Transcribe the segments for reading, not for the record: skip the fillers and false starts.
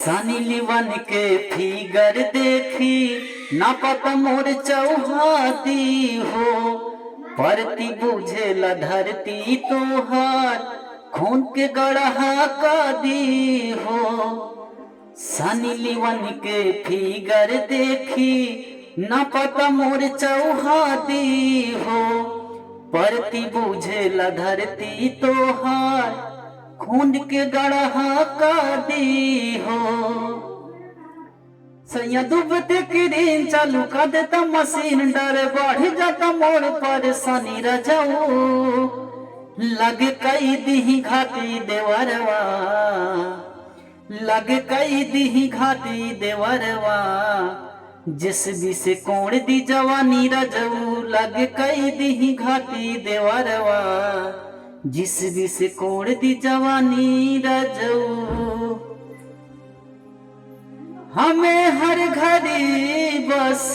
सनी लिवन के फिगर देखी ना पता मोर चौहाती हो, परती बुझेला धरती तोहार खून के गढ़ा का दी हो। सनी लिवन के फिगर देखी ना पता मोर चौहाती हो, परती बुझेला धरती तोहार खून के गढ़ा का दी हो। सैया डूबते किरीन चालू कर देता मशीन, डर बढ़ जाता मोर पर सनी रजाऊ। लगे कई दी घाटी देवरवा, लगे कई दी घाटी देवरवा, जिस भी से कोण दी जवानी रजाऊ। लगे कई दी घाटी देवरवा, जिस भी से कोण दी जवानी रजाऊ। हमें हर घड़ी बस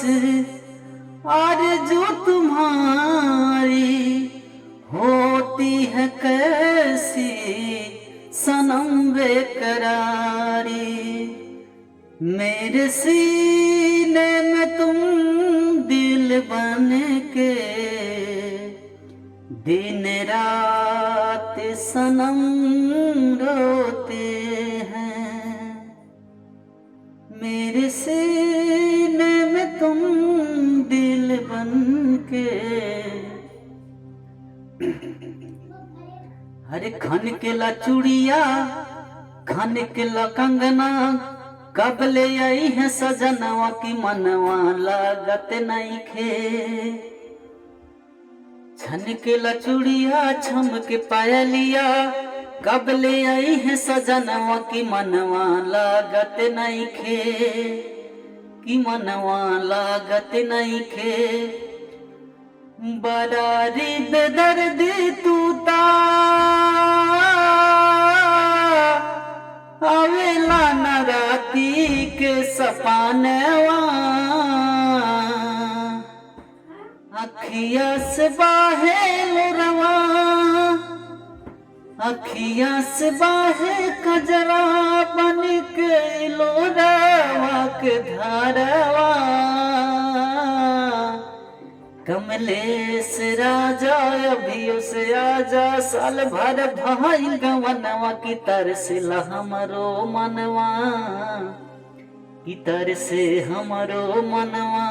आरज़ू तुम्हारी होती है कैसी सनम बेकरारी। मेरे सीने में तुम दिल बन के दिन रात सनम रोते हैं। मेरे सीने में तुम दिल बन के। हरे खन के ला चूड़िया खन के ला कंगना, कब ले आई है सजनवा की मनवा लागत नहीं खे। छन के ला चूड़िया छम के पायलिया, कब ले आई है सजनवा की मनवा लागत नहीं खे, की मनवा लागत नहीं खे। बरारी दर्द तूता आवेला न राती के सपनवा, अखिया से बाहे लोरवा, अखिया से बाहे कजरा बन के लोरवा के धारवा। कमलेश राजा अभियो से आजा, साल भर भाई गवनवा की तरसिला हमरो मनवा, की तरसे हमरो मनवा।